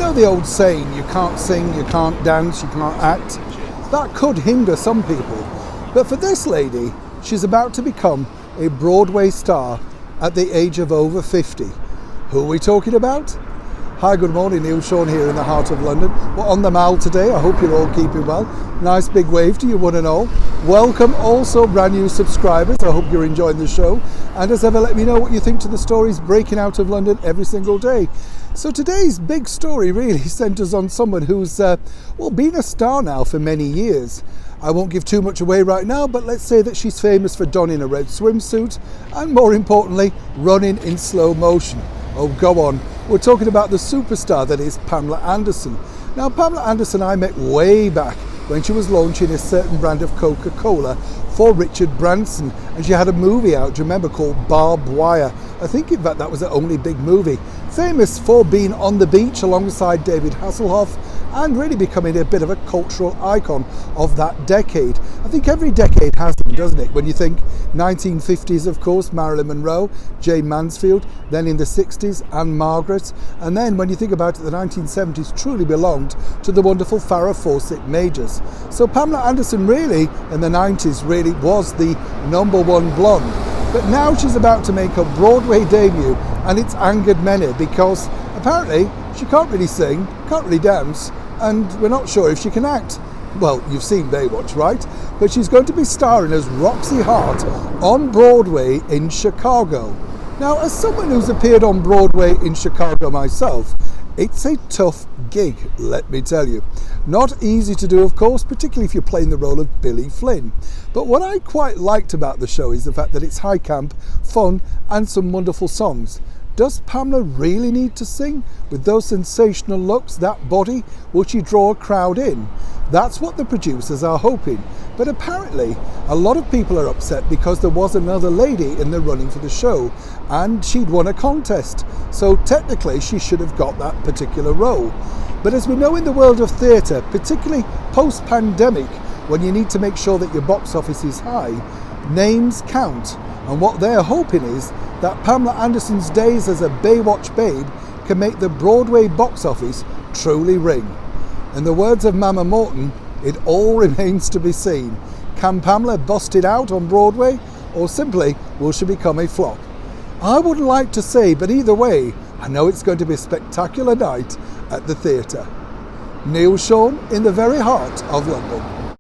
know the old saying, you can't sing, you can't dance, you can't act. That could hinder some people. But for this lady, she's about to become a Broadway star at the age of over 50. Who are we talking about? Hi, good morning, Neil Sean here in the heart of London. We're on the Mall today. I hope you're all keeping well. Nice big wave to you one and all. Welcome also brand new subscribers. I hope you're enjoying the show. And as ever, let me know what you think to the stories breaking out of London every single day. So today's big story really centres on someone who's been a star now for many years. I won't give too much away right now, but let's say that she's famous for donning a red swimsuit and, more importantly, running in slow motion. Oh, go on. We're talking about the superstar that is Pamela Anderson. Now, Pamela Anderson I met way back when she was launching a certain brand of Coca-Cola for Richard Branson, and she had a movie out, do you remember, called Barbed Wire? I think in fact that was her only big movie. Famous for being on the beach alongside David Hasselhoff and really becoming a bit of a cultural icon of that decade. I think every decade has them, doesn't it? When you think 1950s, of course, Marilyn Monroe, Jane Mansfield, then in the 60s, Anne Margaret, and then when you think about it, the 1970s truly belonged to the wonderful Farrah Fawcett Majors. So Pamela Anderson really, in the 90s, really was the number one blonde. But now she's about to make her Broadway debut, and it's angered many because apparently she can't really sing, can't really dance, and we're not sure if she can act. Well, you've seen Baywatch, right? But she's going to be starring as Roxy Hart on Broadway in Chicago. Now, as someone who's appeared on Broadway in Chicago myself, it's a tough gig, let me tell you. Not easy to do, of course, particularly if you're playing the role of Billy Flynn. But what I quite liked about the show is the fact that it's high camp, fun, and some wonderful songs. Does Pamela really need to sing? With those sensational looks, that body, will she draw a crowd in? That's what the producers are hoping. But apparently, a lot of people are upset because there was another lady in the running for the show and she'd won a contest. So technically, she should have got that particular role. But as we know in the world of theatre, particularly post-pandemic, when you need to make sure that your box office is high, names count. And what they're hoping is that Pamela Anderson's days as a Baywatch babe can make the Broadway box office truly ring. In the words of Mama Morton, it all remains to be seen. Can Pamela bust it out on Broadway, or simply will she become a flop? I wouldn't like to say, but either way, I know it's going to be a spectacular night at the theatre. Neil Sean in the very heart of London.